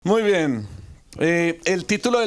Muy bien. El título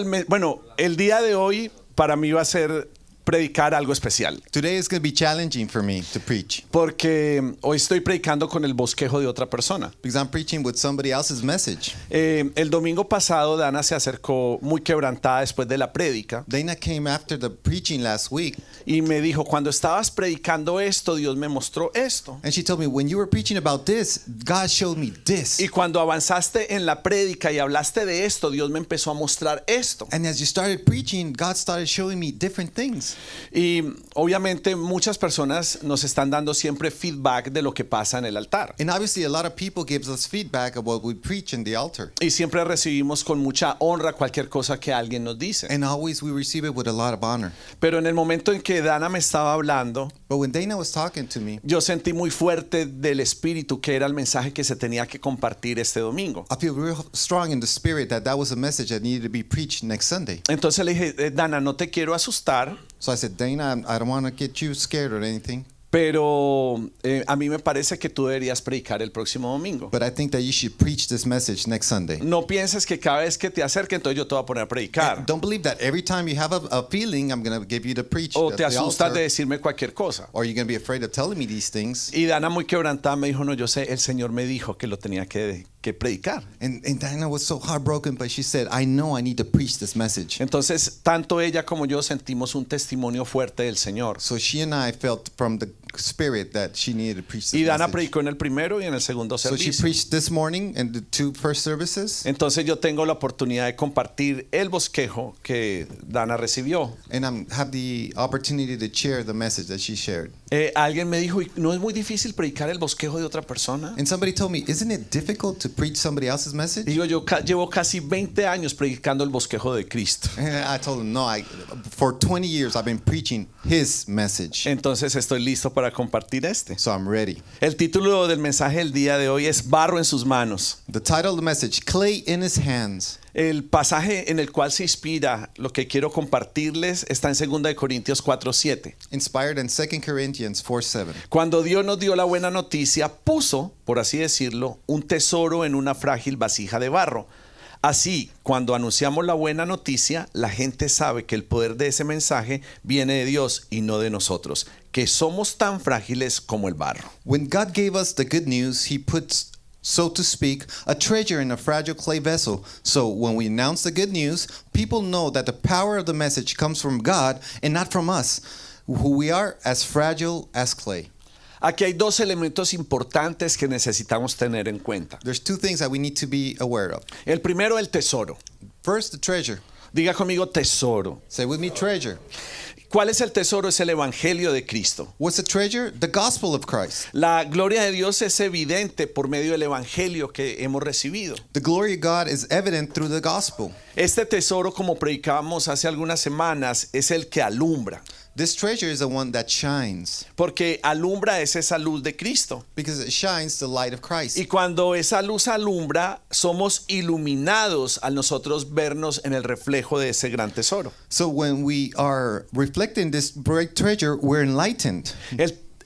el día de hoy para mí va a ser predicar algo especial. Today is going to be challenging for me to preach Porque hoy estoy predicando con el bosquejo de otra persona. because I'm preaching with somebody else's message. El domingo pasado Dana se acercó muy quebrantada después de la prédica Dana came after the preaching last week y me dijo, cuando estabas predicando esto, Dios me mostró esto. and she told me, when you were preaching about this, God showed me this. Y cuando avanzaste en la prédica y hablaste de esto, Dios me empezó a mostrar esto. And as you started preaching, God started showing me different things. Y obviamente muchas personas nos están dando siempre feedback de lo que pasa en el altar. And obviously a lot of people gives us feedback of what we preach in the altar. Y siempre recibimos con mucha honra cualquier cosa que alguien nos dice. And always we receive it with a lot of honor. Pero en el momento en que Dana me estaba hablando, But when Dana was talking to me, yo sentí muy fuerte del espíritu que era el mensaje que se tenía que compartir este domingo. I feel real strong in the spirit that was a message that needed to be preached next Sunday. Entonces le dije, Dana, no te quiero asustar, So I said, Dana, I don't want to get you scared or anything, pero a mí me parece que tú deberías predicar el próximo domingo. but I think that you should preach this message next Sunday. No pienses que cada vez que te acerque, entonces yo te voy a poner a predicar. Don't believe that every time you have a feeling, I'm going to give you to preach O at te the asustas de altar, decirme cualquier cosa. or you're going to be afraid of telling me these things. Y Dana muy quebrantada me dijo, no, yo sé, el Señor me dijo que lo tenía que predicar. And Dana was so heartbroken, but she said, I know I need to preach this message. Entonces, tanto ella como yo sentimos un testimonio fuerte del Señor. So she and I felt from the spirit that she needed to preach Y this Dana message. predicó en el primero y en el segundo So she servicio. preached this morning in the two first services, Entonces yo tengo la oportunidad de compartir el bosquejo que Dana recibió. and I have the opportunity to share the message that she shared. Alguien me dijo, ¿no es muy difícil predicar el bosquejo de otra persona? And somebody told me, isn't it difficult to preach somebody else's message? Digo, yo llevo casi 20 años predicando el bosquejo de Cristo. And I told him, no, for 20 years I've been preaching his message. Entonces estoy listo para compartir este. So I'm ready. El título del mensaje del día de hoy es Barro en sus manos. The title of the message, Clay in His Hands. El pasaje en el cual se inspira lo que quiero compartirles está en 2 de Corintios 4:7. Inspired in 2 Corinthians 4:7. Cuando Dios nos dio la buena noticia, puso, por así decirlo, un tesoro en una frágil vasija de barro. Así, cuando anunciamos la buena noticia, la gente sabe que el poder de ese mensaje viene de Dios y no de nosotros, que somos tan frágiles como el barro. When God gave us the good news, He puts, so to speak, a treasure in a fragile clay vessel. So when we announce the good news, people know that the power of the message comes from God and not from us, who we are as fragile as clay. Aquí hay dos elementos importantes que necesitamos tener en cuenta. There's two things that we need to be aware of. El primero, el tesoro. First, the treasure. Diga conmigo tesoro. Say with me, treasure. ¿Cuál es el tesoro? Es el Evangelio de Cristo. What's the treasure? The gospel of Christ. La gloria de Dios es evidente por medio del Evangelio que hemos recibido. The glory of God is evident through the gospel. Este tesoro, como predicábamos hace algunas semanas, es el que alumbra. This treasure is the one that shines, Porque alumbra es esa luz de Cristo. because it shines the light of Christ. Y cuando esa luz alumbra, somos iluminados al nosotros vernos en el reflejo de ese gran tesoro. So when we are reflecting this bright treasure, we're enlightened.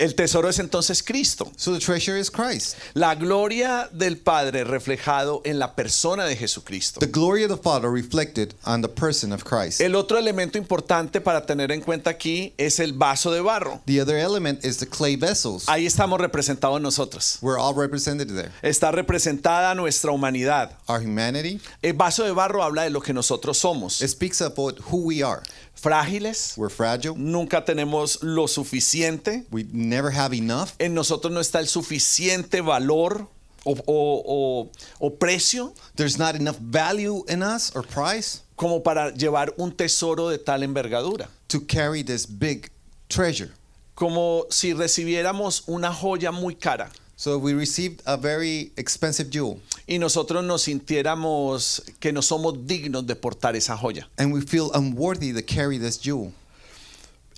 El tesoro es entonces Cristo. So the treasure is Christ. La gloria del Padre reflejado en la persona de Jesucristo. The glory of the Father reflected on the person of Christ. El otro elemento importante para tener en cuenta aquí es el vaso de barro. The other element is the clay vessels. Ahí estamos representados nosotros. We're all represented there. Está representada nuestra humanidad. Our humanity, El vaso de barro habla de lo que nosotros somos. it speaks about who we are. Frágiles, We're fragile. nunca tenemos lo suficiente. We never have enough. En nosotros no está el suficiente valor o precio There's not enough value in us or price como para llevar un tesoro de tal envergadura. to carry this big treasure. Como si recibiéramos una joya muy cara So we received a very expensive jewel, y nosotros nos sintiéramos que no somos dignos de portar esa joya. and we feel unworthy to carry this jewel.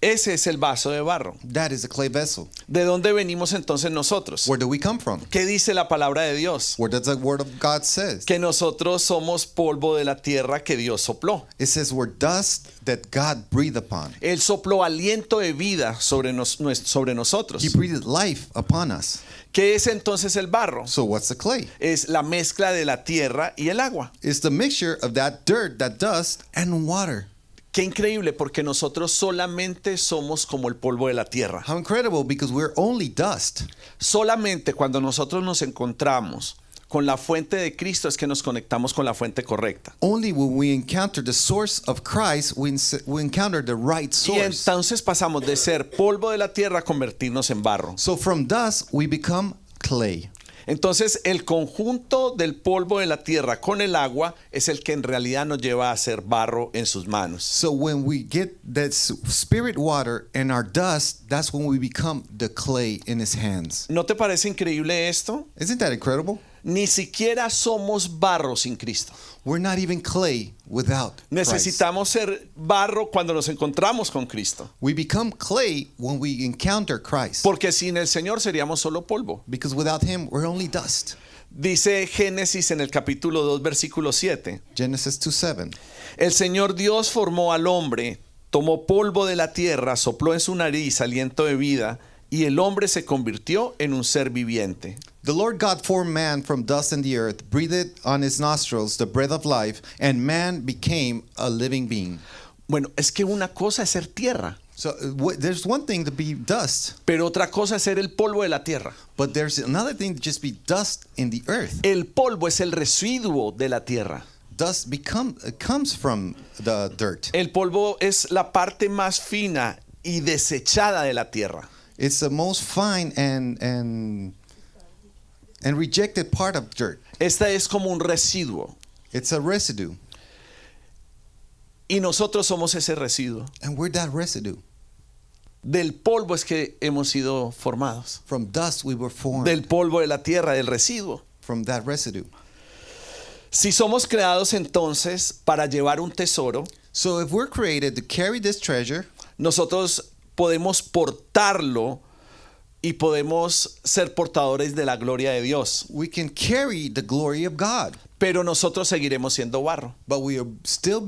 Ese es el vaso de barro. That is a clay vessel. ¿De dónde venimos entonces nosotros? Where do we come from? ¿Qué dice la palabra de Dios? Where does the word of God says? Que nosotros somos polvo de la tierra que Dios sopló. It says we're dust that God breathed upon. Él sopló aliento de vida sobre He nosotros. breathed life upon us. ¿Qué es entonces el barro? So what's the clay? Es la mezcla de la tierra y el agua. It's the mixture of that dirt, that dust, and water. Qué increíble, porque nosotros solamente somos como el polvo de la tierra. How incredible, because we're only dust. Solamente cuando nosotros nos encontramos con la fuente de Cristo es que nos conectamos con la fuente correcta. Only when we encounter the source of Christ, we encounter the right Y source. entonces pasamos de ser polvo de la tierra a convertirnos en barro. So from dust, we become clay. Entonces el conjunto del polvo de la tierra con el agua es el que en realidad nos lleva a ser barro en sus manos. So when we get that spirit water and our dust, that's when we become the clay in his hands. ¿No te parece increíble esto? Isn't that incredible? Ni siquiera somos barro sin Cristo. We're not even clay without Christ. Necesitamos ser barro cuando nos encontramos con Cristo. We become clay when we encounter Christ. Porque sin el Señor seríamos solo polvo. Because without him, we're only dust. Dice Génesis en el capítulo 2, versículo 7. Genesis 2:7. El Señor Dios formó al hombre, tomó polvo de la tierra, sopló en su nariz aliento de vida, y el hombre se convirtió en un ser viviente. The Lord God formed man from dust in the earth, breathed on his nostrils the breath of life, and man became a living being. Bueno, es que una cosa es ser tierra, So there's one thing to be dust, pero otra cosa es ser el polvo de la tierra. but there's another thing to just be dust in the earth. El polvo es el residuo de la tierra. Dust comes from the dirt. El polvo es la parte más fina y desechada de la tierra. It's the most fine and rejected part of dirt. Esta es como un residuo. It's a residue, Y nosotros somos ese residuo. and we're that residue. Del polvo es que hemos sido formados. From dust we were formed. Del polvo de la tierra, del residuo. From that residue. Si somos creados entonces para llevar un tesoro, So if we're created to carry this treasure, nosotros podemos portarlo y podemos ser portadores de la gloria de Dios. we can carry the glory of God. Pero nosotros seguiremos siendo barro. But we're still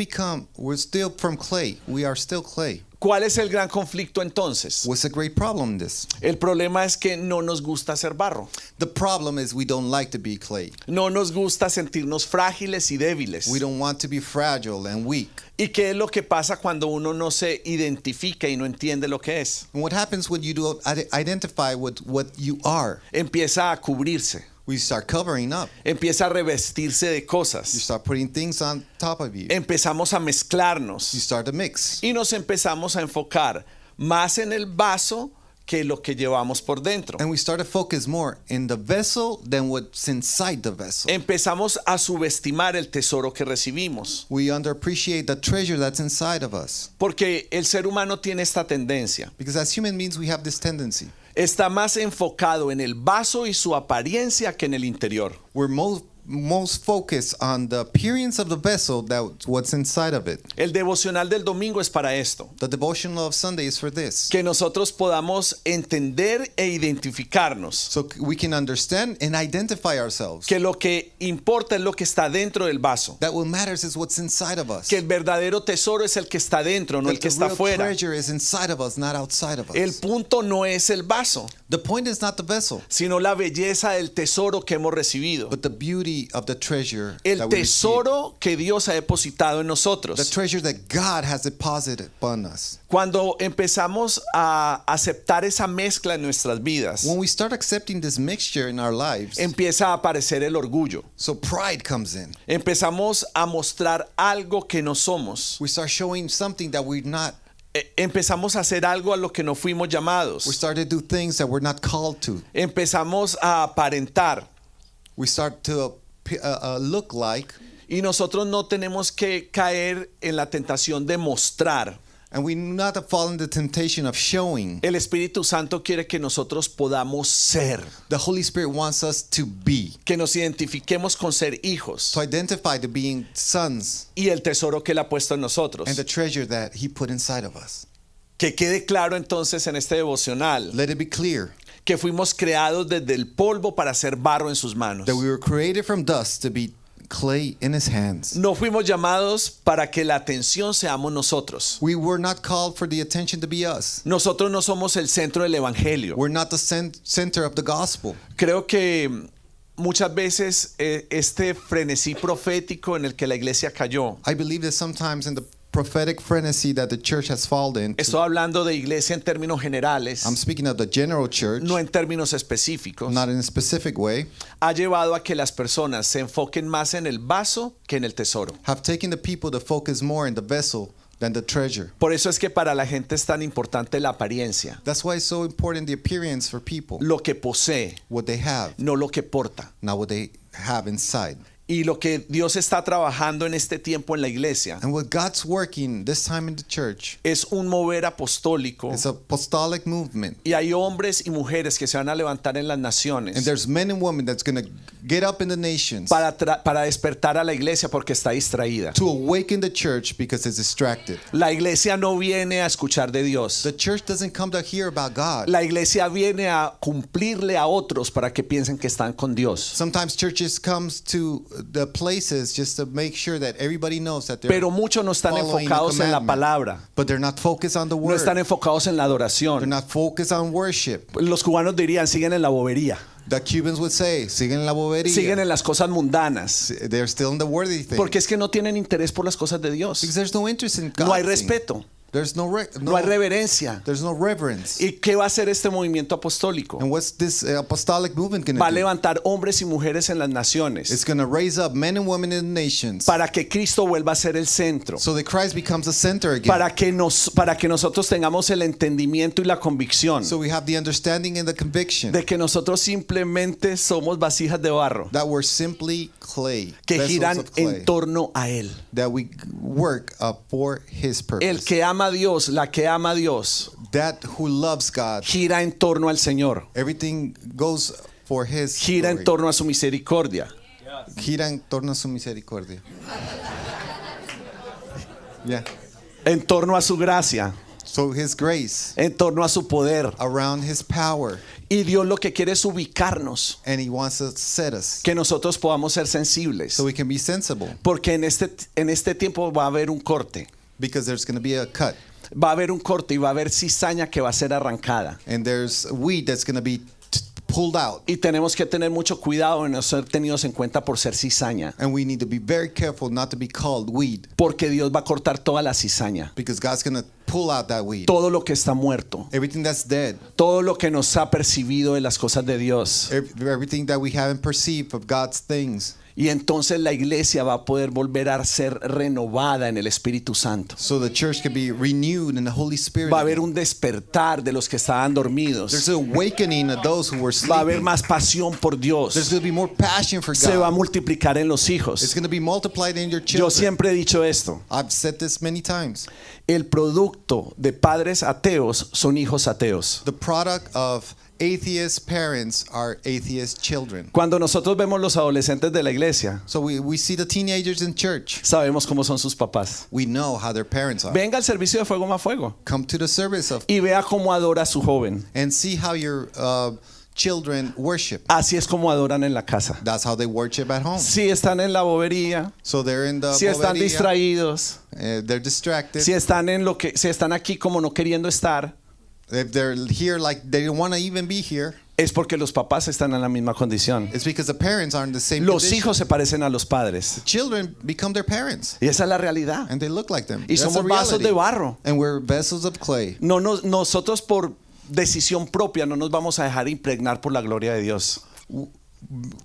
from clay. We are still clay. ¿Cuál es el gran conflicto entonces? What's the great problem in this? El problema es que no nos gusta ser barro. The problem is we don't like to be clay. No nos gusta sentirnos frágiles y débiles. We don't want to be fragile and weak. ¿Y qué es lo que pasa cuando uno no se identifica y no entiende lo que es? And what happens when you don't identify with what you are? Empieza a cubrirse, We start covering up. empieza a revestirse de You cosas, start putting things on top of you. empezamos a You mezclarnos start to mix. y nos empezamos a enfocar más en el vaso que lo que llevamos por dentro. And we start to focus more in the vessel than what's inside the vessel. Empezamos a subestimar el tesoro que recibimos, We underappreciate the treasure that's inside of us. porque el ser humano tiene esta tendencia. Because as human beings, we have this tendency. Está más enfocado en el vaso y su apariencia que en el interior. We're most focused on the appearance of the vessel than what's inside of it. El devocional del domingo es para esto, The devotional of Sunday is for this. que nosotros podamos entender e identificarnos, So we can understand and identify ourselves. que lo que importa es lo que está dentro del vaso, That what matters is what's inside of us. que el verdadero tesoro es el que está dentro, no el That que the está real afuera. treasure is inside of us, not outside of El us. punto no es el vaso, The point is not the vessel, sino la belleza del tesoro que hemos recibido. but the beauty of the treasure El that we receive. tesoro que Dios ha depositado en The nosotros. treasure that God has deposited upon us. Cuando empezamos a aceptar esa mezcla en nuestras vidas, When we start accepting this mixture in our lives, empieza a aparecer el orgullo. so pride comes in. Empezamos a mostrar algo que no somos. We start showing something that we're not. Empezamos a hacer algo a lo que no fuimos llamados. We start to do things that we're not called to. Empezamos a aparentar. We start to look like, Y nosotros no tenemos que caer en la tentación de mostrar. and we not fall in the temptation of showing. El Espíritu Santo quiere que nosotros podamos ser, The Holy Spirit wants us to be, que nos identifiquemos con ser hijos to identify to being sons y el tesoro que Él ha puesto en nosotros. and the treasure that He put inside of us. Que quede claro entonces en este devocional Let it be clear que fuimos creados desde el polvo para ser barro en sus manos. that we were created from dust to be clay in his hands. No fuimos llamados para que la atención seamos nosotros. We were not called for the attention to be us. Nosotros no somos el centro del evangelio. We're not the center of the gospel. Creo que muchas veces este frenesí profético en el que la iglesia cayó. I believe that sometimes in the prophetic frenzy that the church has fallen into, Estoy hablando de iglesia en términos generales, I'm speaking of the general church, no en términos específicos. not in a specific way, Ha llevado a que las personas se enfoquen más en el vaso que en el tesoro. have taken the people to focus more in the vessel than the treasure. Por eso es que para la gente es tan importante la apariencia, That's why it's so important the appearance for people, lo que posee, what they have, no lo que porta. not what they have inside. Y lo que Dios está trabajando en este tiempo en la iglesia And what God's working this time in the church es un mover apostólico. is a apostolic movement. Y hay hombres y mujeres que se van a levantar en las And naciones there's men and women that's going to get up in the nations para despertar a la iglesia porque está distraída. to awaken the church because it's distracted. La iglesia no viene a escuchar de Dios. The church doesn't come to hear about God. La iglesia viene a cumplirle a otros para que piensen que están con Dios. Sometimes churches comes to the places just to make sure that everybody knows that they're Pero muchos no están following the enfocados en la commandment. palabra. But they're not focused on the No word. están enfocados en la They're adoración. not focused on worship. Los cubanos dirían, siguen en la bobería. The Cubans would say, siguen en la bobería. Siguen en las cosas mundanas. They're still in the worthy thing. Porque es que no tienen interés por las cosas de Dios. Because there's no interest in God. No hay respeto. There's no No hay reverencia. there's no reverence. ¿Y qué va a hacer este movimiento apostólico? And what's this apostolic movement going Va a to do? levantar hombres y mujeres en las It's naciones going to raise up men and women in the nations para que Cristo vuelva a ser el centro. so that Christ becomes the center again. Para que nosotros tengamos el entendimiento y la convicción So we have the understanding and the conviction de que nosotros simplemente somos vasijas de barro that we're simply clay, que vessels giran of clay, en torno a Él. that we work for His purpose. El que ama a Dios, la que ama a Dios, That who loves God, gira en torno al Señor, everything goes for His gira en glory. torno a su misericordia, Gira en torno a su misericordia. Yeah. en torno a su gracia, So His grace, en torno a su poder. around His power, Y Dios lo que quiere es ubicarnos, and He wants to set us que nosotros podamos ser sensibles, so we can be sensible, porque en este tiempo va a haber un corte. because there's going to be a cut, Va a haber un corte y va a haber cizaña que va a ser arrancada. and there's weed that's going to be pulled out, Y tenemos que tener mucho cuidado en no ser tenidos en cuenta por ser cizaña, and we need to be very careful not to be called weed, porque Dios va a cortar toda la cizaña, because God's going to pull out that weed, todo lo que está muerto, everything that's dead, todo lo que nos ha percibido de las cosas de Dios. everything that we haven't perceived of God's things. Y entonces la iglesia va a poder volver a ser renovada en el Espíritu Santo. So the church can be renewed in the Holy Spirit. Va a haber un despertar de los que estaban dormidos. There's an awakening of those who were Va a haber sleeping. más pasión por There's Dios. going to be more passion for Se va a God. multiplicar en los It's hijos. going to be multiplied in your Yo children. siempre he dicho esto. I've said this many times. El producto de padres ateos son hijos ateos. The product of atheist parents are atheist children. Cuando nosotros vemos los adolescentes de la iglesia, So we see the teenagers in church. sabemos cómo son sus papás. We know how their parents are. Venga al servicio de Fuego Más Fuego Come to the service of y vea cómo adora a su joven. and see how your children worship. Así es como adoran en la casa. That's how they worship at home. Si están en la bobería, So they're in the si están bobería, distraídos, they're distracted. si están aquí como no queriendo estar, If they're here like they don't want to even be here, es porque los papás están en la misma condición. it's because the parents are in the same Los condition. hijos se parecen a los padres. Children become their parents Y esa es la realidad. and they look like them. Y That's somos the vasos reality. de barro. And we're vessels of clay. Nosotros por decisión propia no nos vamos a dejar impregnar por la gloria de Dios.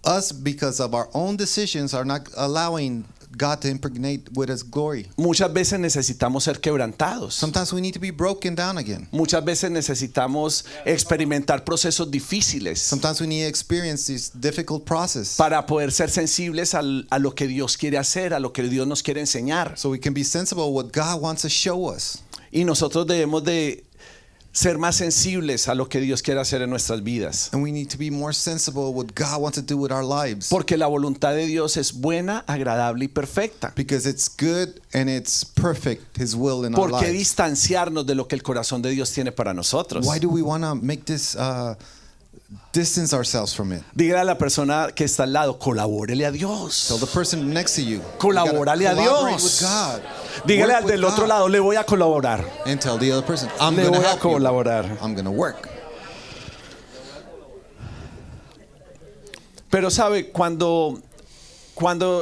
Us, because of our own decisions, are not allowing God to impregnate with His glory. Muchas veces necesitamos ser quebrantados. Sometimes we need to be broken down again. Muchas veces necesitamos experimentar procesos difíciles Sometimes we need to experience this difficult process para poder ser sensibles a lo que Dios quiere hacer, a lo que Dios nos quiere enseñar. so we can be sensible of what God wants to show us. Y nosotros debemos de ser más sensibles a lo que Dios quiere hacer en nuestras vidas. And we need to be more sensible what God wants to do with our lives. Porque la voluntad de Dios es buena, agradable y perfecta. Because it's good and it's perfect, His will in our ¿Por qué lives. distanciarnos de lo que el corazón de Dios tiene para nosotros? Why do we want to make this distance ourselves from it? Dígale a la persona que está al lado, colabórele a Dios. Tell the person next to you, Colabórale you a gotta collaborate Dios. with God. Dígale Work al with del otro God. lado, le voy a colaborar. And tell the other person, I'm Le going to voy a help you. colaborar. I'm going to work. Pero sabe, cuando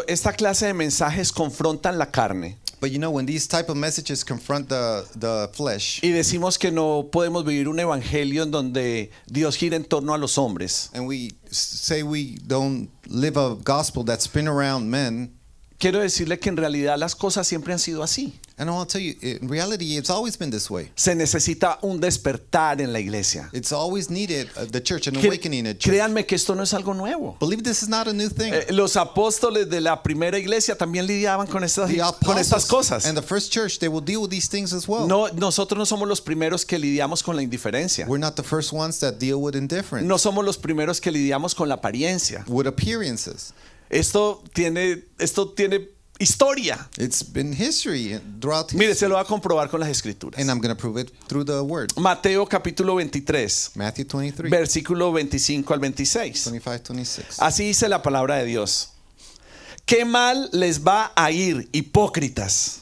esta clase de mensajes confrontan la carne But you know, when these type of messages confront the flesh, y decimos que no podemos vivir un evangelio en donde Dios gira en torno a los hombres, and we say we don't live a gospel that spin around men, quiero decirle que en realidad las cosas siempre han sido así. and I want to tell you, in reality, it's always been this way. Se necesita un despertar en la iglesia. It's always needed the church, an Cre- awakening in church. Créanme que esto no es algo nuevo. Believe this is not a new thing. Los apóstoles de la primera iglesia también lidiaban con estas The apostles cosas. and the first church, they will deal with these things as well. No, nosotros no somos los primeros que lidiamos con la indiferencia. We're not the first ones that deal with indifference, No somos los primeros que lidiamos con la apariencia. with appearances. Esto tiene historia. It's been history throughout history. Mire, se lo va a comprobar con las escrituras. And I'm going to prove it through the word. Mateo capítulo 23, Matthew 23, versículo 25 al 26. 25, 26. Así dice la palabra de Dios. ¿Qué mal les va a ir, hipócritas?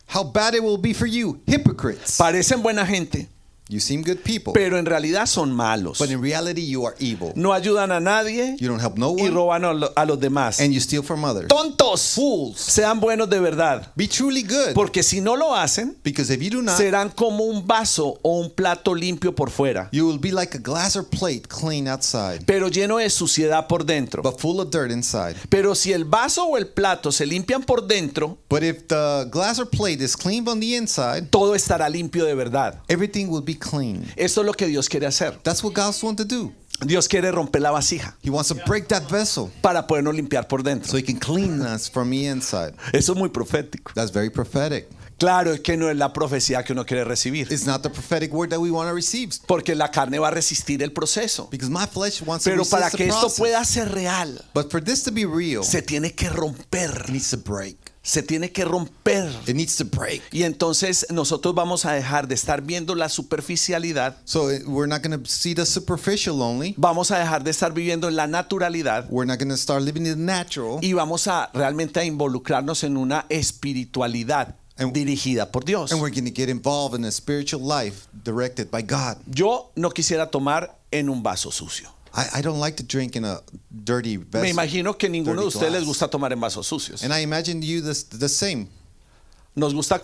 How bad it will be for you, hypocrites. Parecen buena gente, You seem good people, pero en realidad son malos. but in reality you are evil. No ayudan a nadie You don't help no y one, roban a los demás. and you steal from others. Tontos, Fools. sean buenos de verdad, Be truly good, porque si no lo hacen, because if you do not, serán como un vaso o un plato limpio por fuera, you will be like a glass or plate clean outside, pero lleno de suciedad por dentro. but full of dirt inside. Pero si el vaso o el plato se limpian por dentro, But if the glass or plate is clean on the inside, todo estará limpio de verdad. everything will be clean. Esto es lo que Dios quiere hacer. That's what God wants to do. Dios quiere romper la vasija He wants to break that vessel para podernos limpiar por so dentro. He can clean us from the inside. Eso es muy profético. That's very prophetic. Claro, es que no es la profecía que uno quiere recibir, It's not the prophetic word that we want to receive, porque la carne va a resistir el proceso. because my flesh wants to Pero para resist que the esto process. pueda ser real, But for this to be real, se tiene que romper. it needs to break. Se tiene que romper. It needs to break. Y entonces nosotros vamos a dejar de estar viendo la superficialidad. So we're not going to see the superficial only. Vamos a dejar de estar viviendo en la naturalidad. We're not going to start living in the natural. Y vamos a realmente a involucrarnos en una espiritualidad dirigida por Dios. And we're going to get involved in a spiritual life directed by God. Yo no quisiera tomar en un vaso sucio. I don't like to drink in a dirty vessel. Me imagino que ninguno de dirty ustedes les glass. gusta tomar en vasos sucios. And I imagine you the same. Nos gusta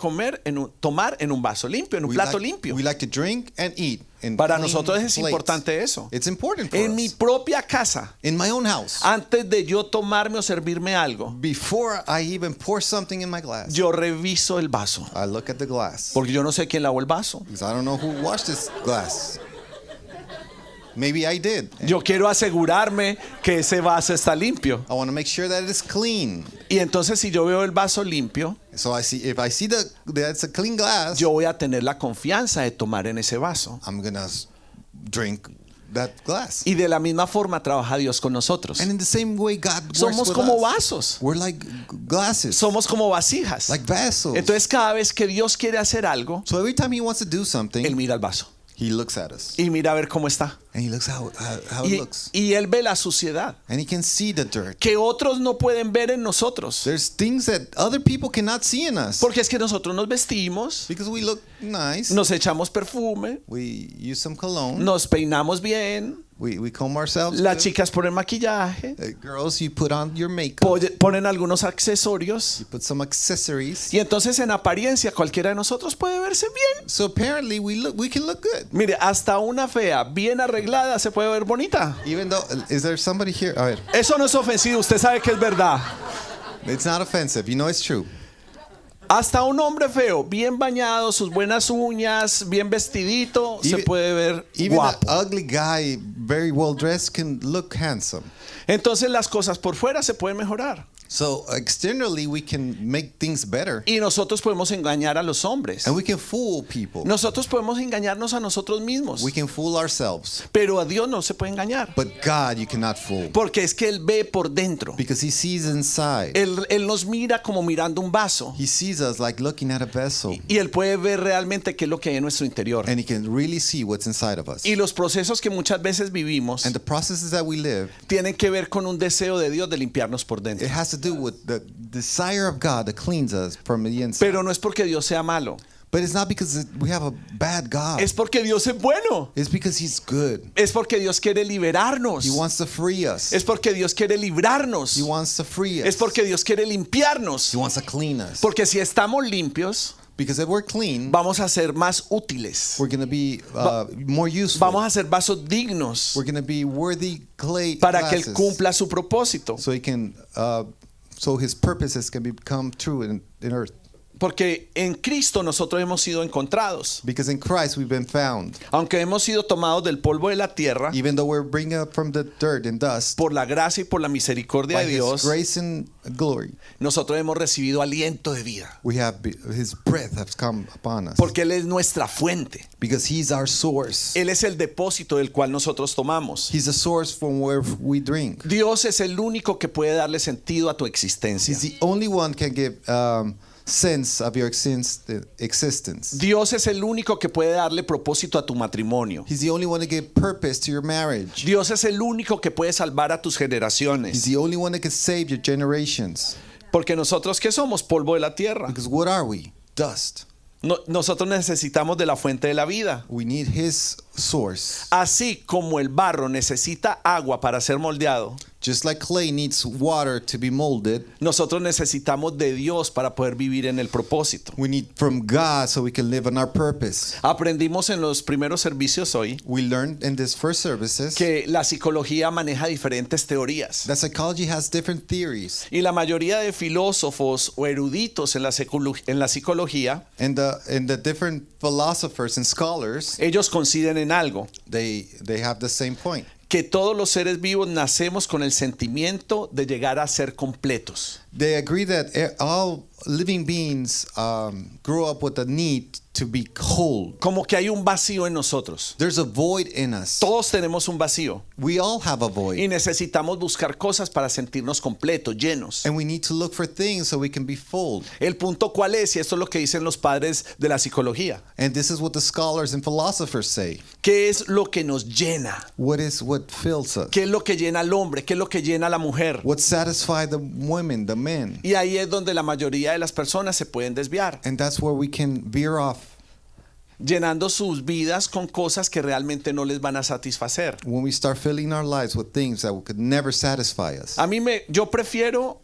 tomar en un vaso limpio, en un plato limpio. We like to drink and eat in Para clean nosotros es plates. importante eso. It's important for En mi us. propia casa, In my own house, antes de yo tomarme o servirme algo, before I even pour something in my glass, yo reviso el vaso. I look at the glass. Porque yo no sé quién lavó el vaso. Because I don't know who washed this glass. Maybe I did. Yo quiero asegurarme que ese vaso está limpio. I want to make sure that it is clean. Y entonces si yo veo el vaso limpio, So if I see that it's a clean glass, yo voy a tener la confianza de tomar en ese vaso. I'm gonna drink that glass. Y de la misma forma trabaja Dios con nosotros. And in the same way, God works Somos with como us. vasos. We're like glasses, Somos como vasijas. like vessels. Entonces cada vez que Dios quiere hacer algo, So every time He wants to do something, Él mira el vaso He looks at us y mira a ver cómo está. and He looks how it looks, Y Él ve la suciedad and He can see the dirt. que otros no pueden ver en nosotros. There's things that other people cannot see in us Porque es que nosotros nos vestimos, because we look nice. nos echamos perfume, We use some cologne. nos peinamos bien, We comb ourselves. las good. chicas ponen maquillaje, Girls, you put on your makeup. ponen algunos accesorios. You put some accessories. Y entonces en apariencia cualquiera de nosotros puede verse bien. So apparently we can look good. Mire, hasta una fea bien arreglada se puede ver bonita. Even though, is there somebody here? A ver, Eso no es ofensivo, usted sabe que es verdad. it's not offensive. You know it's true. Hasta un hombre feo, bien bañado, sus buenas uñas, bien vestidito, se Even- puede ver Even guapo. an ugly guy, very well dressed, can look handsome. Entonces las cosas por fuera se pueden mejorar. So externally we can make things better, Y nosotros podemos engañar a los hombres. and we can fool people. Nosotros podemos engañarnos a nosotros mismos. We can fool ourselves. Pero a Dios no se puede engañar. But God you cannot fool, Porque es que Él ve por dentro. because He sees inside. Él nos mira como mirando un vaso. He sees us like looking at a vessel, Y Él puede ver realmente qué es lo que hay en nuestro interior. and He can really see what's inside of us. Y los procesos que muchas veces vivimos And the processes that we live, tienen que ver con un deseo de Dios de limpiarnos por dentro. it has to do with the desire of God that cleans us from the inside. Pero no es porque Dios sea malo. But it's not because we have a bad God. Es porque Dios es bueno. It's because He's good. Es porque Dios quiere liberarnos. He wants to free us. Es porque Dios quiere librarnos. He wants to free us. Es porque Dios quiere limpiarnos. He wants to clean us. Porque si estamos limpios, Because if we're clean, vamos a ser más útiles. we're going to be more useful. Vamos a ser vasos dignos We're going to be worthy clay para que Él glasses, cumpla su propósito. so He can, so His purposes can become true in earth. Porque en Cristo nosotros hemos sido encontrados. Because in Christ we've been found. Aunque hemos sido tomados del polvo de la tierra, Even though we're bringing up from the dirt and dust, por la gracia y por la misericordia by de His Dios, grace and glory, nosotros hemos recibido aliento de vida. we have His breath has come upon us. Porque Él es nuestra fuente. Because He's our source. Él es el depósito del cual nosotros tomamos. He's the source from where we drink. Dios es el único que puede darle sentido a tu existencia. He's the only one can give sense of your existence. Dios es el único que puede darle propósito a tu matrimonio. He's the only one to give purpose to your marriage. Dios es el único que puede salvar a tus He's generaciones. the only one that can save your generations. Porque nosotros, ¿qué somos? Polvo de la tierra. Because what are we? Dust. Nosotros necesitamos de la fuente de la vida. We need His source. Así como el barro necesita agua para ser moldeado, Just like clay needs water to be molded, nosotros necesitamos de Dios para poder vivir en el propósito. we need from God so we can live on our purpose. Aprendimos en los primeros servicios hoy We learned in this first services que la psicología maneja diferentes teorías. that psychology has different theories. Y la mayoría de filósofos o eruditos en la psicología, And the different philosophers and scholars, ellos coinciden en algo, they have the same point. que todos los seres vivos nacemos con el sentimiento de llegar a ser completos. They agree that all living beings grow up with a need to be whole. Como que hay un vacío en nosotros. There's a void in us. Todos tenemos un vacío We all have a y void. necesitamos buscar cosas para sentirnos completos, llenos. And we need to look for things so we can be full. El punto cuál es, y esto es lo que dicen los padres de la psicología, And this is what the scholars and philosophers say. ¿qué es lo que nos llena? What fills us? ¿Qué es lo que llena al hombre? ¿Qué es lo que llena a la mujer? What satisfies the women, the men? Y ahí es donde la mayoría de las personas se pueden desviar, And that's where we can veer off llenando sus vidas con cosas que realmente no les van a satisfacer. when we start filling our lives with things that could never satisfy us. Yo prefiero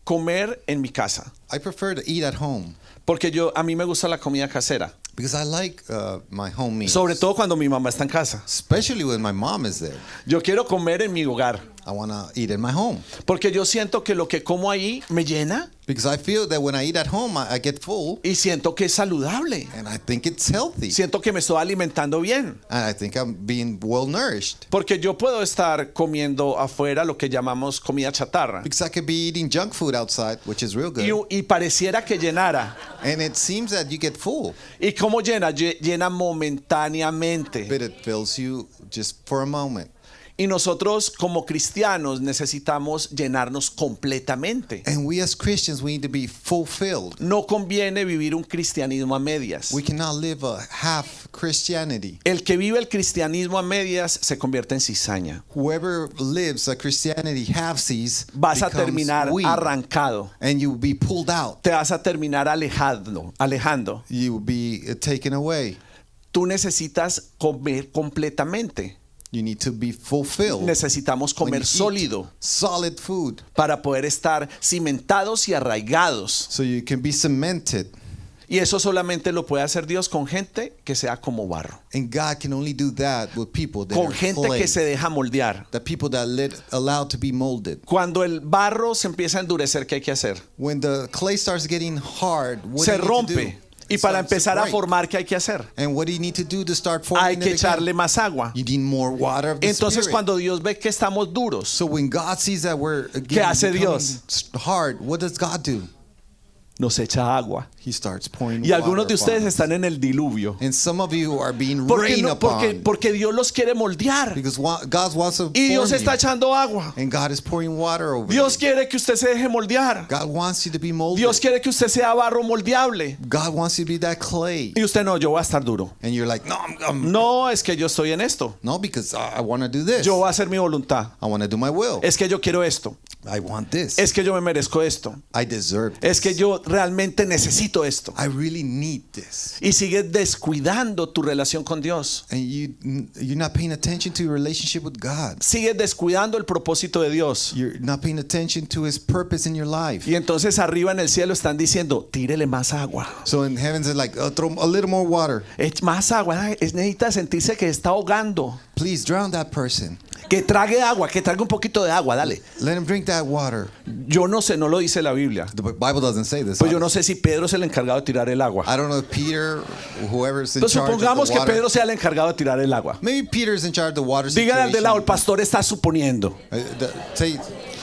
comer en mi casa, I prefer to eat at home porque a mí me gusta la comida casera, because I like my home meals. sobre todo cuando mi mamá está en casa. Especially when my mom is there. Yo quiero comer en mi hogar, I want to eat in my home porque yo siento que lo que como ahí me llena because I feel that when I eat at home, I get full y siento que es saludable. and I think it's healthy. Siento que me estoy alimentando bien. And I think I'm being well nourished Porque yo puedo estar comiendo afuera lo que llamamos comida chatarra. because I could be eating junk food outside, which is real good. Y pareciera que llenara. And it seems that you get full, ¿Y cómo llena? Llena momentáneamente. but it fills you just for a moment. Y nosotros como cristianos necesitamos llenarnos completamente. And we as Christians, we need to be fulfilled. No conviene vivir un cristianismo a medias. We cannot live a half Christianity. El que vive el cristianismo a medias se convierte en cizaña. Whoever lives a Christianity halfsies Vas a becomes terminar weak, arrancado. and you will be pulled out. Te vas a terminar alejando. You will be taken away. Tú necesitas comer completamente. You need to be fulfilled. Necesitamos When you comer eat sólido solid food, para poder estar cimentados y arraigados. so you can be cemented. Y eso solamente lo puede hacer Dios con gente que sea como barro, And God can only do that with people that con are gente clay, que se deja moldear. the people that allowed to be molded. Cuando el barro se empieza a endurecer, ¿qué hay que hacer? When the clay starts getting hard, what Se do you need to rompe. do? Y it para starts to empezar a break. formar, ¿qué hay que hacer? And what do you need to do to start Hay forming que it echarle again? más agua. You need more water of the Entonces, Spirit. cuando Dios ve que estamos duros, So when God sees that we're ¿Qué again hace becoming Dios? hard, what does God do? nos echa agua. He starts pouring Y algunos de water upon ustedes us. están en el diluvio. And some of you are being Porque, rained no- porque, upon. porque Dios los quiere moldear. Because God wants to Y Dios form está you. echando agua. And God is pouring water over Dios you. quiere que usted se deje moldear. God wants you to be molded. Dios quiere que usted sea barro moldeable. God wants you to be that clay. Y usted no, yo voy a estar duro. And you're like, no, No, es que yo estoy en esto. no, because I want to do this. Yo voy a hacer mi voluntad. I want to do my will. Es que yo quiero esto. I want this. Es que yo me merezco esto. I deserve this. Es que yo realmente necesito esto. I really need this. Y sigues descuidando tu relación con Dios. And you're not paying attention to your relationship with God. Sigues descuidando el propósito de Dios. You're not paying attention to His purpose in your life. Y entonces arriba en el cielo están diciendo, tírele más agua. So in heavens, it's like, throw a little more water. Es más agua. Necesita sentirse que está ahogando. Please drown that person. Que trague agua, que trague un poquito de agua, dale. Let him drink that water. Yo no sé, no lo dice la Biblia. The Bible doesn't say this. Pues yo no sé si Pedro es el encargado de tirar el agua. I don't know if Peter, whoever's in Entonces charge of supongamos the que water. Pedro sea el encargado de tirar el agua. Maybe Peter's in charge of the water Dígale al de lado, el situation. pastor está suponiendo. Say,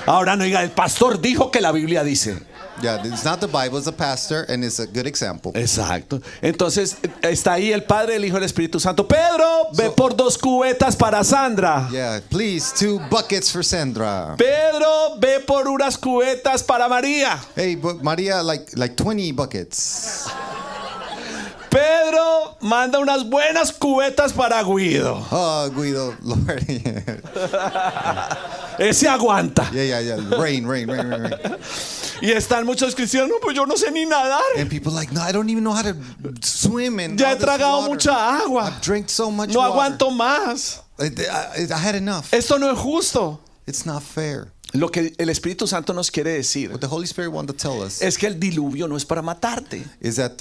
Ahora no diga, el pastor dijo que la Biblia dice. yeah, it's not the Bible, it's a pastor, and it's a good example. Exacto. Entonces está ahí el Padre, el Hijo y el Espíritu Santo. Pedro, ve por 2 cubetas para Sandra. Yeah, please, 2 buckets for Sandra. Pedro, ve por unas cubetas para María. Hey, but Maria, like 20 buckets. Pedro, manda unas buenas cubetas para Guido. Oh, Guido, Lord. Ese aguanta. yeah. Rain. Y están muchos cristianos, no, pues yo no sé ni nadar. And people like, no, I don't even know how to swim in Ya all he this tragado water. mucha agua. I've drank so much No water. aguanto más. I had enough. Esto no es justo. It's not fair. Lo que el Espíritu Santo nos quiere decir What the Holy Spirit wants to tell us es que el diluvio no es para matarte. is that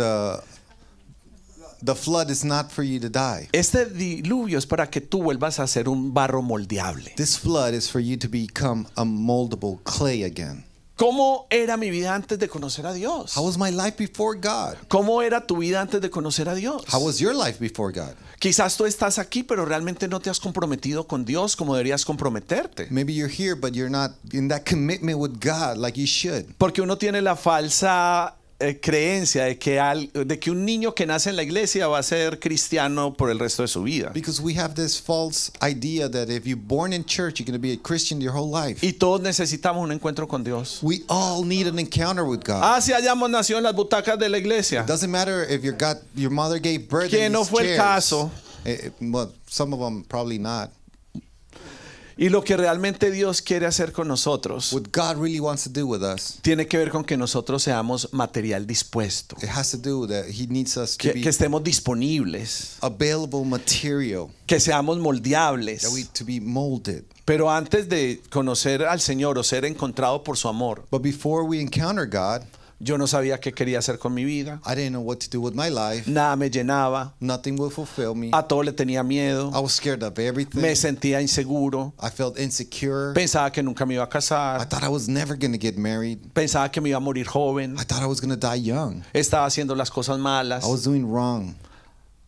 the flood is not for you to die. Este diluvio es para que tú vuelvas a ser un barro moldeable. This flood is for you to become a moldable clay again. ¿Cómo era mi vida antes de conocer a Dios? How was my life before God? ¿Cómo era tu vida antes de conocer a Dios? How was your life before God? Quizás tú estás aquí, pero realmente no te has comprometido con Dios como deberías comprometerte. Maybe you're here, but you're not in that commitment with God like you should. Porque uno tiene la falsa creencia de que un niño que nace en la iglesia va a ser cristiano por el resto de su vida. Because we have this false idea that if you're born in church, you're going to be a Christian your whole life. Y todos necesitamos un encuentro con Dios. We all need an encounter with God. Si hayamos nacido en las butacas de la iglesia. Doesn't matter if your mother gave birth Que in no these fue el chairs. caso. Well, some of them probably not. Y lo que realmente Dios quiere hacer con nosotros What God really wants to do with us, tiene que ver con que nosotros seamos material dispuesto, it has to do that He needs us to que be estemos disponibles, available material, que seamos that moldeables. to be molded. Pero antes de conocer al Señor o ser encontrado por su amor, But before we encounter God, yo no sabía qué quería hacer con mi vida. I didn't know what to do with my life. Nada me llenaba. Nothing will fulfill me. A todo le tenía miedo. I was scared of everything. Me sentía inseguro. I felt insecure. Pensaba que nunca me iba a I casar. thought I was never going to get married. Pensaba que me iba a morir joven. I thought I was going to die young. Estaba haciendo las cosas malas, I was doing wrong.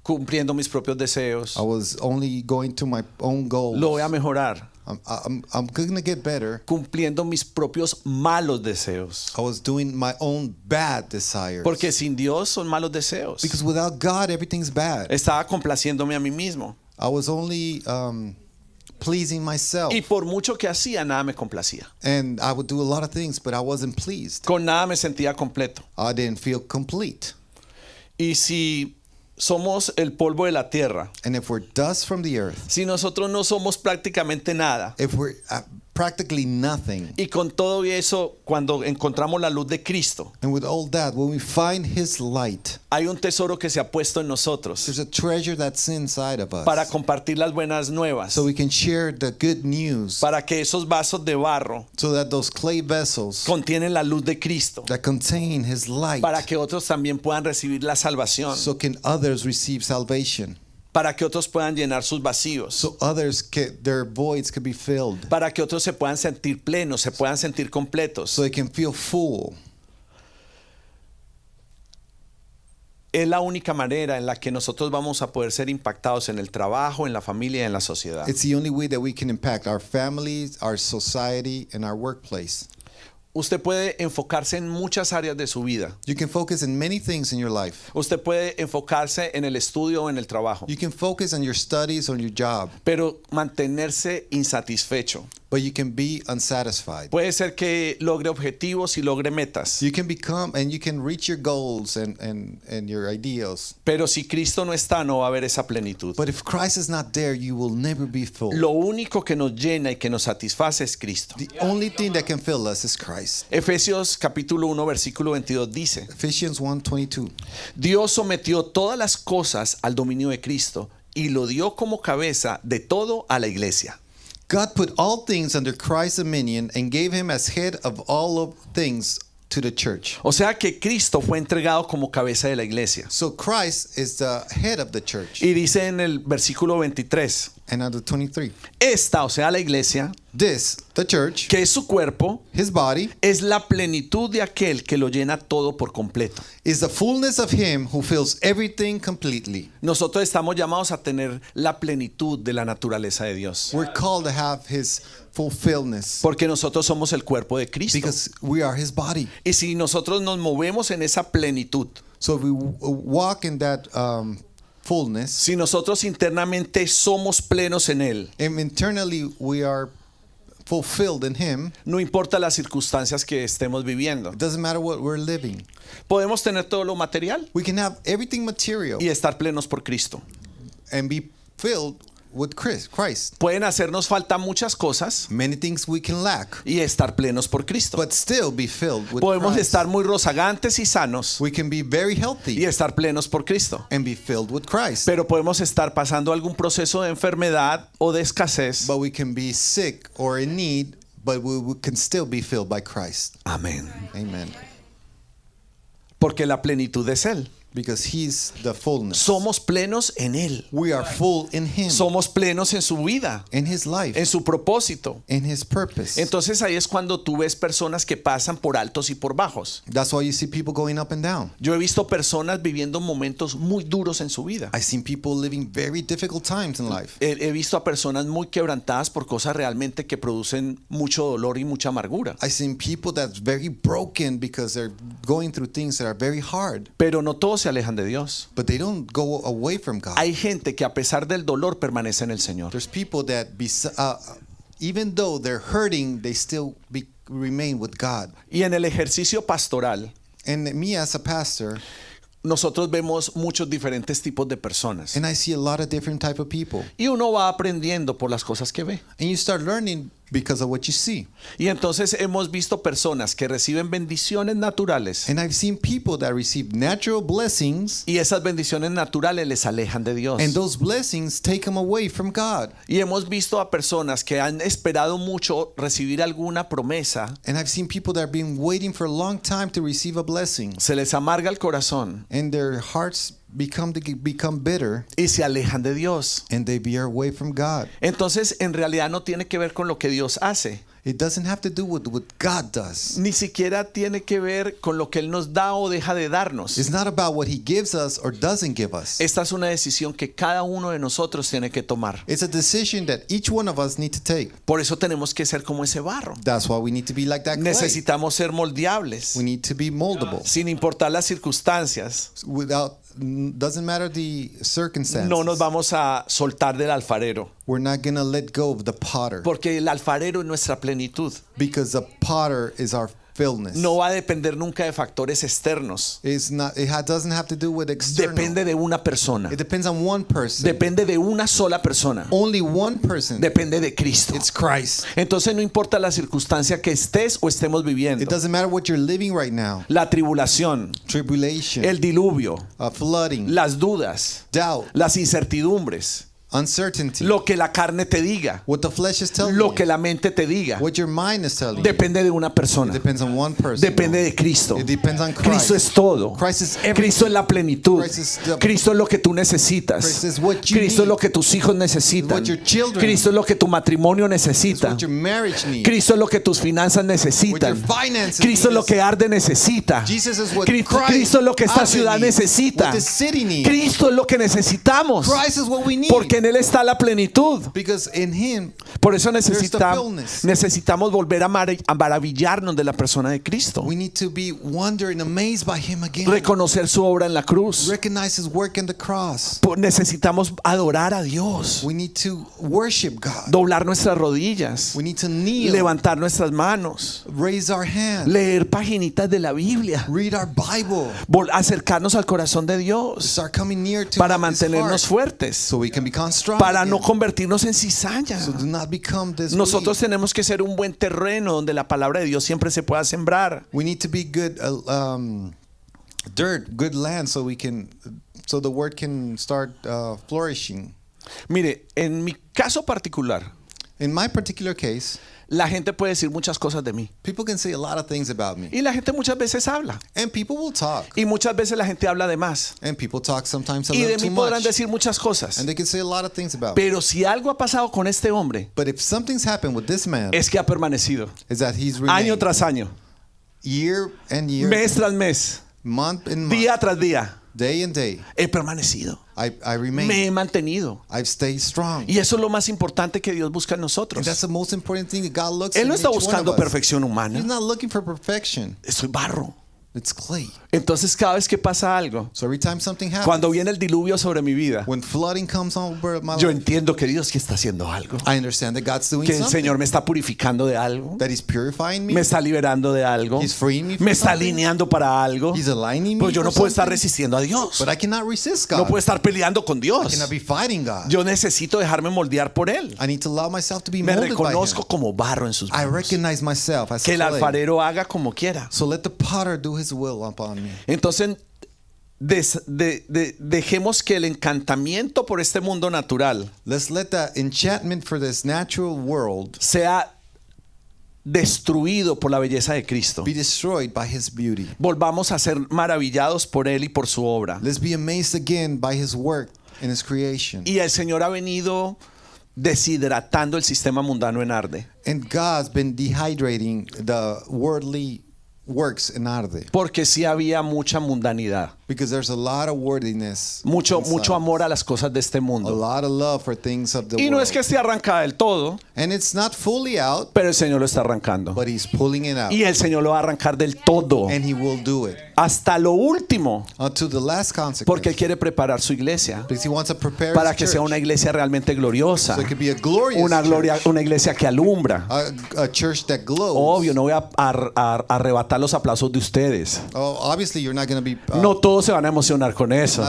cumpliendo mis propios deseos. I was only going to my own goals. Lo voy a mejorar, I'm going to get better. cumpliendo mis propios malos deseos. I was doing my own bad desires. Porque sin Dios son malos deseos. Because without God, everything's bad. Estaba complaciéndome a mí mismo. I was only pleasing myself. Y por mucho que hacía, nada me complacía. And I would do a lot of things, but I wasn't pleased. Con nada me sentía completo. I didn't feel complete. Y si somos el polvo de la tierra, And if we're dust from the earth, si nosotros no somos prácticamente nada, if we're practically nothing, y con todo eso, cuando encontramos la luz de Cristo, and with all that, when we find His light, hay un tesoro que se ha puesto en nosotros there's a treasure that's inside of us. para compartir las buenas nuevas, So we can share the good news, para que esos vasos de barro so that those clay vessels contienen la luz de Cristo, that contain His light, para que otros también puedan recibir la salvación, so can others receive salvation, para que otros puedan llenar sus vacíos, so others their voids can be filled, para que otros se puedan sentir plenos, se puedan sentir completos. so they can feel full. es la única manera en la que nosotros vamos a poder ser impactados en el trabajo, en la familia y en la sociedad. It's the only way that we can impact our families, our society, and our workplace. Usted puede enfocarse en muchas áreas de su vida. You can focus in many things in your life. Usted puede enfocarse en el estudio o en el trabajo, You can focus on your studies, on your job, pero mantenerse insatisfecho. but you can be unsatisfied. Puede ser que logre objetivos y logre metas, You can become and you can reach your goals and your ideals. pero si Cristo no está, no va a haber esa plenitud. But if Christ is not there, you will never be full. Lo único que nos llena y que nos satisface es Cristo. The only thing that can fill us is Christ. Efesios capítulo 1 versículo 22 dice: Ephesians 1:22. Dios sometió todas las cosas al dominio de Cristo y lo dio como cabeza de todo a la iglesia. God put all things under Christ's dominion and gave him as head of all of things to the church. O sea que Cristo fue entregado como cabeza de la iglesia. So Christ is the head of the church. Y dice en el versículo 23, And on the 23. esta, o sea, la iglesia, This, the church, que es su cuerpo, his body, es la plenitud de aquel que lo llena todo por completo. is the fullness of him who fills everything completely. Nosotros estamos llamados a tener la plenitud de la naturaleza de Dios, We're called to have his fulfillness porque nosotros somos el cuerpo de Cristo. because we are his body. Y si nosotros nos movemos en esa plenitud, So if we walk in that fullness, si nosotros internamente somos plenos en Él, and internally we are fulfilled in him, no importa las circunstancias que estemos viviendo. it doesn't matter what we're living. Podemos tener todo lo material We can have everything material y estar plenos por Cristo. and be filled with Christ. Pueden hacernos falta muchas cosas Many things we can lack, y estar plenos por Cristo. but still be filled with Podemos Christ. estar muy rozagantes y sanos We can be very y healthy estar plenos por Cristo. and be filled with Christ. Pero podemos estar pasando algún proceso de enfermedad o de escasez. But we can be sick or in need, but we can still be filled by Christ. Amén. Amen. Porque la plenitud es Él. Because he's the fullness. Somos plenos en Él. We are full in him, Somos plenos en su vida, in his life, en su propósito. in his purpose. Entonces ahí es cuando tú ves personas que pasan por altos y por bajos. That's why you see people going up and down. Yo he visto personas viviendo momentos muy duros en su vida. I've seen people living very difficult times in life. He visto a personas muy quebrantadas por cosas realmente que producen mucho dolor y mucha amargura. I've seen people that's very broken because they're going through things that are very hard, Pero no todos se alejan de Dios. but they don't go away from God. Hay gente que a pesar del dolor permanece en el Señor. There's people that even though they're hurting, they still remain with God. Y en el ejercicio pastoral, And me as a pastor, nosotros vemos muchos diferentes tipos de personas. and I see a lot of different type of people. Y uno va aprendiendo por las cosas que ve. And you start learning because of what you see. Y entonces hemos visto personas que reciben bendiciones naturales And I've seen people that receive natural blessings, y esas bendiciones naturales les alejan de Dios. and those blessings take them away from God. Y hemos visto a personas que han esperado mucho recibir alguna promesa, And I've seen people that have been waiting for a long time to receive a blessing, se les amarga el corazón and their hearts become bitter, y se alejan de Dios. and they veer away from God. Entonces, en realidad no tiene que ver con lo que Dios hace, It doesn't have to do with what God does. ni siquiera tiene que ver con lo que Él nos da o deja de darnos. It's not about what he gives us or doesn't give us. Esta es una decisión que cada uno de nosotros tiene que tomar. It's a decision that each one of us need to take. Por eso tenemos que ser como ese barro. That's why we need to be like that clay. Necesitamos ser moldeables, We need to be moldable. sin importar las circunstancias. Doesn't matter the circumstances. No nos vamos a soltar del alfarero, We're not going to let go of the potter, porque el alfarero es nuestra plenitud. because the potter is our fullness. No va a depender nunca de factores externos. Doesn't have to do with external. Depende de una persona. It depends on one person. Depende de una sola persona. Only one person. Depende de Cristo. It's Christ. Entonces no importa la circunstancia que estés o estemos viviendo. It doesn't matter what you're living right now. La tribulación, Tribulation, el diluvio, flooding, las dudas, doubt, las incertidumbres. Uncertainty. lo que la carne te diga, What the flesh is telling lo you. que la mente te diga, What your mind is telling you. depende de una It persona, depends on one person. depende de Cristo. It depends on Christ. Cristo es todo. Christ is everything. Cristo es la plenitud. Christ is the- Cristo es lo que tú necesitas. Christ is what you Cristo es need. lo que tus hijos necesitan. What your children Cristo es lo que tu matrimonio It's necesita. what your marriage needs. Cristo es lo que tus finanzas necesitan. What your finances Cristo es need. lo que Arde necesita. Jesus is what Cristo es lo que esta Arde ciudad needs. necesita. What the city needs. Cristo es lo que necesitamos. Christ is what we need. Porque en Él está la plenitud. Because in him, Por eso fullness. necesitamos volver a maravillarnos de la persona de Cristo. we need to be wondered and amazed by him again. Reconocer su obra en la cruz. Recognize his work in the cross. Necesitamos adorar a Dios. We need to worship God. Doblar nuestras rodillas. We need to kneel, Levantar nuestras manos. raise our hands, Leer paginitas de la Biblia. read our Bible, Acercarnos al corazón de Dios. start coming near to Para his mantenernos heart, fuertes. so we can become strong Para no again. convertirnos en cizaña. So do not become this Nosotros weak. tenemos que ser un buen terreno donde la palabra de Dios siempre se pueda sembrar. We need to be good dirt, good land, so the word can start flourishing. Mire, en mi caso particular, In my particular case, la gente puede decir muchas cosas de mí. people can say a lot of things about me, Y la gente muchas veces habla. and people will talk, Y muchas veces la gente habla de más. and people talk sometimes a Y de little mí too podrán much, decir muchas cosas. and they can say a lot of things about me. Pero si algo ha pasado con este hombre, But if something's happened with this man, es que ha permanecido. is that he's Año remained tras año, year and year, mes tras mes, month and month, día tras día. day and day. He permanecido. I remain. Me he mantenido. I've stayed strong. Y eso es lo más importante que Dios busca en And nosotros. that's the most important thing that God looks Él in no each está one of buscando us. perfección He's humana. not looking for perfection. Soy barro. It's clay. Entonces cada vez que pasa algo, So every time something happens, cuando viene el diluvio sobre mi vida, when flooding comes over my yo life, entiendo que Dios que está haciendo algo. I understand that God's doing Que el something. Señor me está purificando de algo. That He's purifying me. Me está liberando de algo. He's freeing me from Me está something. alineando para algo. He's aligning me Pues yo for no puedo estar something. resistiendo a Dios. But I cannot resist God. No puedo estar peleando con I Dios. cannot be fighting God. Yo necesito dejarme moldear por Él. I need to allow myself to be Me molded by Him. reconozco como barro en sus I manos. recognize myself as Que el clay. alfarero haga como quiera. So let the potter do his will upon me. Entonces, dejemos que el encantamiento por este mundo natural Let's let the enchantment for this natural world sea destruido por la belleza de Cristo. be destroyed by His beauty. Volvamos a ser maravillados por Él y por su obra. Let's be amazed again by His work and His creation. Y el Señor ha venido deshidratando el sistema mundano en Arde. And God's been dehydrating the worldly works in Arde. Porque sí había mucha mundanidad. Because there's a lot of worldliness. Mucho inside. amor a las cosas de este A mundo. lot of love for things of the Y no world. es que esté arrancada del todo, And it's not fully out, pero el Señor lo está arrancando. but He's pulling it out. Y el Señor lo va a arrancar del todo. And He will do it. Hasta lo último. Unto the last consequence. Porque Él quiere preparar su iglesia. Because He wants to prepare Para His que sea church. una iglesia realmente gloriosa. So it could be a glorious Una iglesia que alumbra. church. A church that glows. Obvio, no voy a arrebatar los aplausos de ustedes. Oh, obviously you're not going to be No todos se van a emocionar con eso.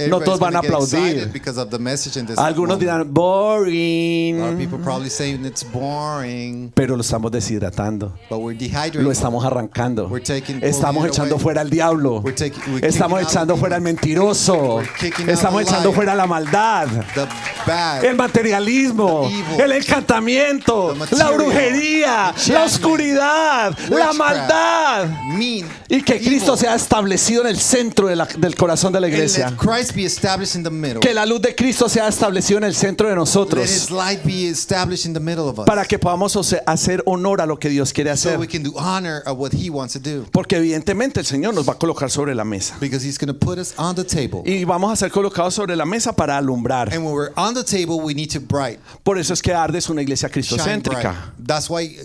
No todos van a aplaudir. because of the message in this Algunos moment. dirán A lot of boring, people probably saying it's boring, pero lo estamos deshidratando. but we're dehydrating. Lo estamos arrancando. We're taking- Estamos pulling it echando away. fuera al diablo. We're kicking Estamos out echando the fuera al demon. mentiroso. We're kicking out Estamos the echando liar. fuera la maldad. The bad, El materialismo, The evil. el encantamiento, The la material, brujería, la enchantment, oscuridad, la witchcraft, maldad. mean, Y que evil. Cristo sea establecido en el centro del corazón de la And iglesia. let Christ be established in the middle. Que la luz de Cristo sea establecida en el centro de Let nosotros. His light be established in the middle of us. Para que podamos hacer honor a lo que Dios quiere So we hacer. can do honor of what He wants to do. Porque evidentemente el Señor nos va a colocar sobre la mesa. Because He's going to put us on the table. Y vamos a ser colocados sobre la mesa para alumbrar. And when we're on the table, we need to bright. Por eso es que Arde es una iglesia Shine bright. cristocéntrica. That's why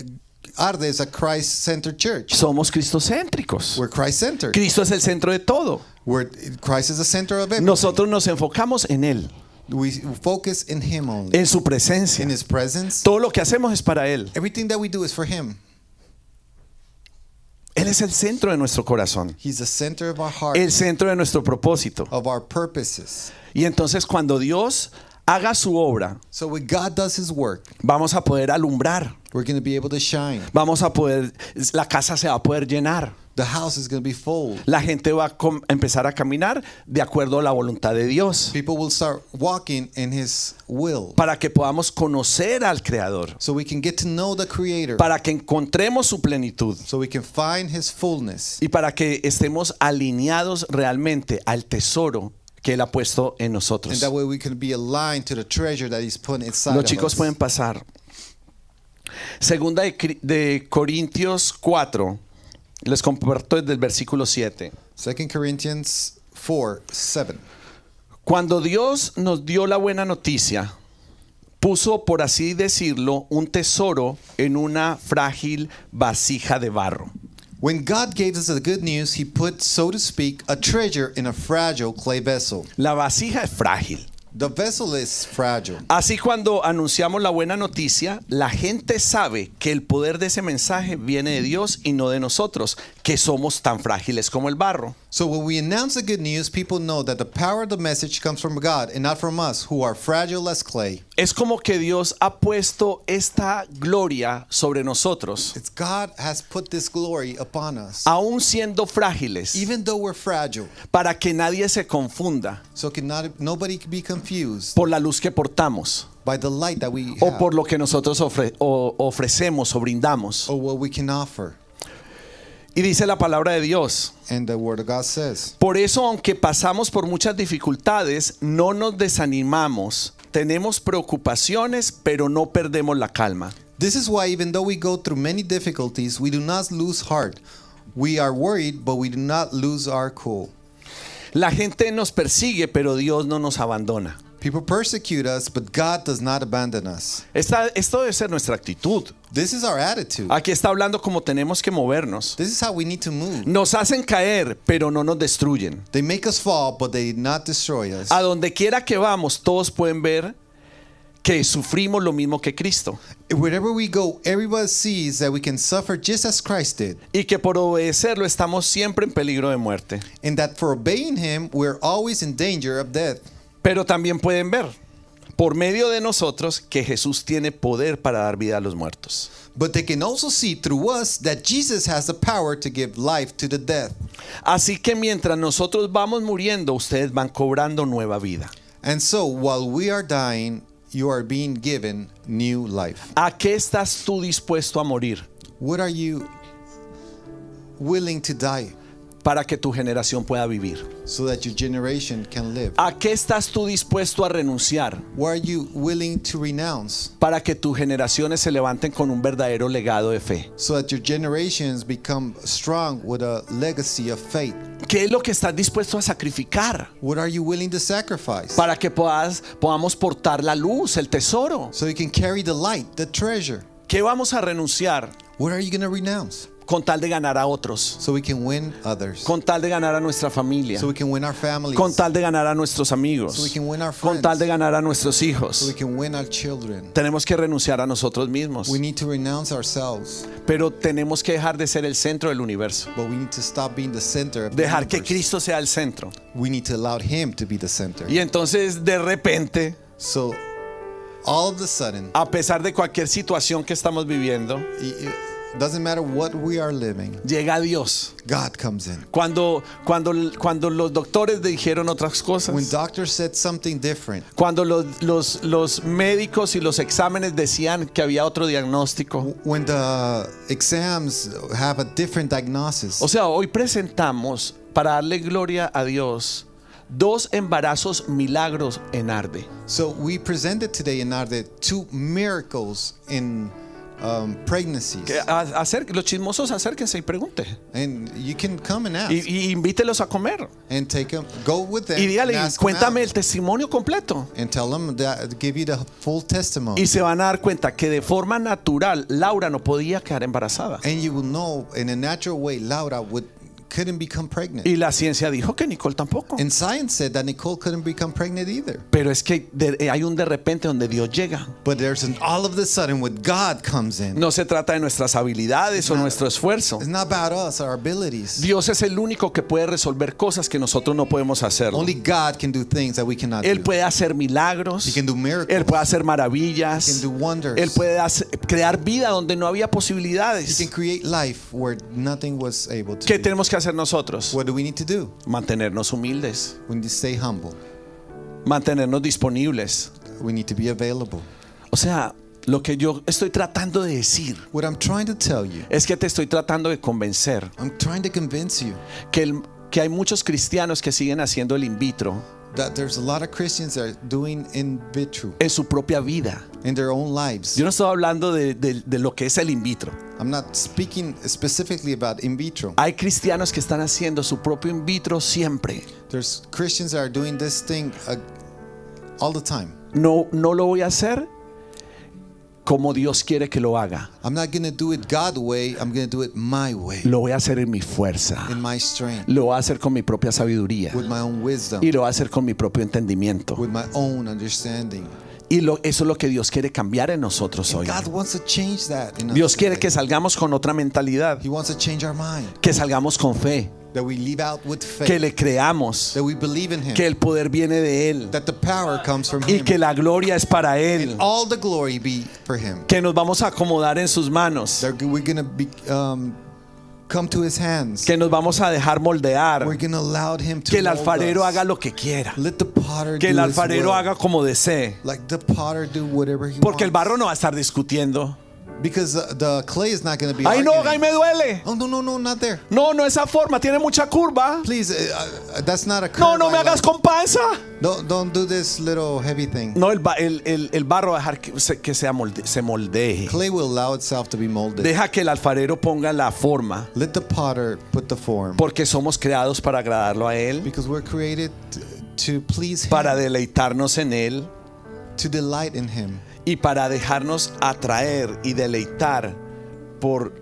Arde is a Christ-centered church. Somos cristocéntricos. We're Christ-centered. Cristo es el centro de todo. Christ is the center of everything. Nosotros nos enfocamos en Él, We focus in Him only. en su presencia. In His presence. Todo lo que hacemos es para Él. Everything that we do is for Him. Él es el centro de nuestro corazón, He's the center of our heart, el centro de nuestro propósito. of our purposes. Y entonces cuando Dios haga su obra, So when God does his work, vamos a poder alumbrar, we're going to be able to shine. vamos a poder, la casa se va a poder llenar. The house is going to be full. La gente va a empezar a caminar de acuerdo a la voluntad de Dios, People will start walking in his will. para que podamos conocer al Creador, So we can get to know the Creator. para que encontremos su plenitud So we can find his fullness. y para que estemos alineados realmente al tesoro que Él ha puesto en And nosotros. that way we can be aligned to the treasure that he's put inside Los of chicos us. pueden pasar. Segunda de Corintios 4. Les comparto desde el versículo 7. 2 Corinthians 4:7. Cuando Dios nos dio la buena noticia, puso, por así decirlo, un tesoro en una frágil vasija de barro. When God gave us the good news, he put, so to speak, a treasure in a fragile clay vessel. La vasija es frágil. The vessel is fragile. Así, cuando anunciamos la buena noticia, la gente sabe que el poder de ese mensaje viene de Dios y no de nosotros, que somos tan frágiles como el barro. So when we announce the good news, people know that the power of the message comes from God and not from us, who are fragile as clay. Es como que Dios ha puesto esta gloria sobre nosotros, It's God has put this glory upon us, aún siendo frágiles, even though we're fragile. para que nadie se confunda So nobody can be confused por la luz que portamos by the light that we o have por lo que nosotros ofrecemos o brindamos. or what we can offer. Y dice la palabra de Dios: And the word of God says, por eso, aunque pasamos por muchas dificultades, no nos desanimamos. Tenemos preocupaciones, pero no perdemos la calma. this is why even though we go through many difficulties, we do not lose heart. We are worried, but we do not lose our cool. La gente nos persigue, pero Dios no nos abandona. People persecute us, but God does not abandon us. Esto debe ser nuestra actitud. This is our attitude. Aquí está hablando como tenemos que movernos. This is how we need to move. Nos hacen caer, pero no nos destruyen. They make us fall, but they did not destroy us. A donde quiera que vamos, todos pueden ver que sufrimos lo mismo que Cristo, Wherever we go, everybody sees that we can suffer just as Christ did, y que por obedecerlo estamos siempre en peligro de muerte. and that for obeying him, we're always in danger of death. Pero también pueden ver, por medio de nosotros, que Jesús tiene poder para dar vida a los muertos. But they can also see through us that Jesus has the power to give life to the death. Así que mientras nosotros vamos muriendo, ustedes van cobrando nueva vida. And so while we are dying, you are being given new life. ¿A qué estás tú dispuesto a morir What are you willing to die para que tu generación pueda vivir? so that your generation can live? ¿A qué estás tú dispuesto a renunciar What are you willing to renounce para que tus generaciones se levanten con un verdadero legado de fe? so that your generations become strong with a legacy of faith? ¿Qué es lo que estás dispuesto a sacrificar What are you willing to sacrifice para que podamos portar la luz, el tesoro? so you can carry the light, the treasure? ¿Qué vamos a renunciar What are you going to renounce con tal de ganar a otros? so we can win others? Con tal de ganar a nuestra familia, So we can win our families? con tal de ganar a nuestros amigos, So we can win our con friends? tal de ganar a nuestros So we hijos. can win our children? Tenemos que renunciar a nosotros mismos, We need to renounce ourselves, pero tenemos que dejar de ser el centro del universo. but we need to stop being the center of the Dejar que universe. Cristo sea el centro. We need to allow him to be the center. Y entonces, de repente, So all of a sudden, a pesar de cualquier situación que estamos viviendo, it doesn't matter what we are living, llega Dios. God comes in. Cuando los doctores dijeron otras When cosas, doctors said something different, cuando los médicos y los exámenes decían que había otro diagnóstico. when the exams have a different diagnosis. O sea, hoy presentamos, para darle gloria a Dios, 2 embarazos milagros en Arde. So we presented today in Arde 2 miracles in pregnancies. Los chismosos acérquense y pregunten. And you can come and ask Y invítelos a comer. and take them, go with them Y dígale, and ask them cuéntame out. el testimonio completo. And tell them that, give you the full testimony. Y se van a dar cuenta que de forma natural Laura no podía quedar embarazada. And you will know in a natural way Laura couldn't become pregnant. Y la ciencia dijo que Nicole tampoco. And science said that Nicole couldn't become pregnant either. Pero es que hay un de repente donde Dios llega. But there's an all of a sudden when God comes in. No se trata de nuestras habilidades o nuestro esfuerzo. It's not about us, our abilities. Dios es el único que puede resolver cosas que nosotros no podemos hacer. Only God can do things that we cannot Él do. puede hacer milagros. He can do miracles. Él puede hacer He maravillas. can do wonders. Él puede crear vida donde no había He posibilidades. can create life where nothing was able to ¿Qué be. tenemos que hacer nosotros? What do we need to do? Mantenernos humildes, We need to stay humble. mantenernos disponibles. We need to be available. O sea, lo que yo estoy tratando de decir What I'm trying to tell you, es que te estoy tratando de convencer I'm trying to convince you que hay muchos cristianos que siguen haciendo el in vitro that there's a lot of Christians that are doing in vitro en su propia vida. in their own lives. Yo no estoy hablando de lo que es el in vitro. I'm not speaking specifically about in vitro. Hay cristianos que están haciendo su propio in vitro siempre. There's Christians that are doing this thing all the time. No lo voy a hacer como Dios quiere que lo haga. I'm not going to do it God's way. I'm going to do it my way, Lo voy a hacer en mi fuerza. in my strength, Lo voy a hacer con mi propia sabiduría. with my own wisdom, Y lo voy a hacer con mi propio entendimiento. with my own understanding. Y eso es lo que Dios quiere cambiar en nosotros hoy. God wants to change that in us Dios quiere today. que salgamos con otra mentalidad. He wants to change our mind, Que salgamos con fe. that we live out with faith, Que le creamos. that we believe in Him, Que el poder viene de Él. that the power comes from Y Him, que la gloria es para Él. all the glory be for Him. Que nos vamos a acomodar en sus manos. That we're going to be come to His hands. Que nos vamos a dejar moldear. We're going to allow Him to Que el mold alfarero us. haga lo que quiera. Let the potter Que el do his alfarero will. haga como desee. Like the potter do whatever he Porque el wants. barro no va a estar discutiendo. Because the clay is not going to be Ay, no, arguing. ay, me duele. Oh, no, not there. No, no esa forma, tiene mucha curva. Please, that's not a curve. No, no me I hagas like. con panza. Don't do this little heavy thing. No, el barro va a dejar que se moldee. Clay will allow itself to be molded. Deja que el alfarero ponga la forma. Let the potter put the form. Porque somos creados para agradarlo a Él, Because we're created to please Him, para deleitarnos en Él to delight in Him, y para dejarnos atraer y deleitar por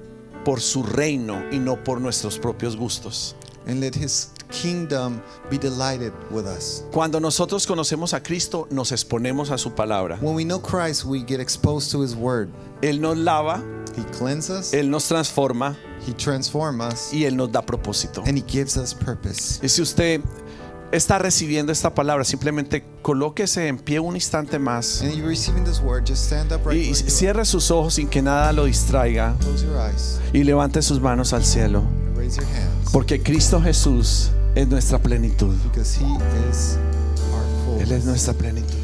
su reino y no por nuestros propios gustos. and let His kingdom be delighted with us. Cuando nosotros conocemos a Cristo, nos exponemos a su palabra. When we know Christ, we get exposed to His word. Él nos lava, He cleanses us, Él nos transforma He transforms us, y Él nos da propósito. and He gives us purpose. Y si usted está recibiendo esta palabra, simplemente colóquese en pie un instante más And you're receiving this word, just stand up right y where you are. cierre sus ojos sin que nada lo distraiga Close your eyes y levante sus manos al cielo, and raise your hands, porque Cristo Jesús es nuestra plenitud. because He is our Él es fullness. nuestra plenitud.